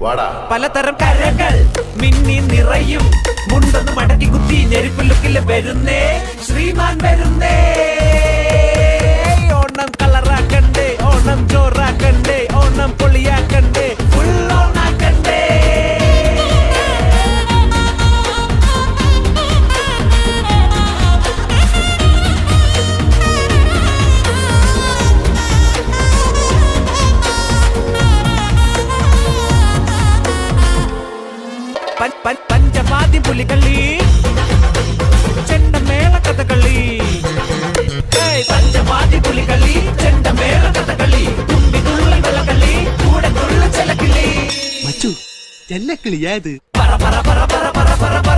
പലതരം കരകൾ മിന്നി നിറയും മുണ്ടൊന്ന് മടക്കി കുത്തി ഞെരിപ്പുലുക്കില് വരുന്നേ ശ്രീമാൻ വരുന്നേ. ഓണം കളറാക്കണ്ടേ, ഓണം ജോറാക്കണ്ടേ, ഓണം പൊളിയാക്കണ്ടേ, ഫുൾ ഓണാക്കണ്ടേ. പഞ്ചപാതി പുലികളി ചെണ്ടമേള കഥകളി, പഞ്ചപാതി പുലികളി ചെണ്ടമേള കഥകളി, തുമ്പി തുള്ളൽ വെള്ളകളി കൂടെ തുള്ള ചെലക്കിളി. മച്ചു ചെല്ലക്കിളിയായത് പറ പറ പറ പറ പറ പറ.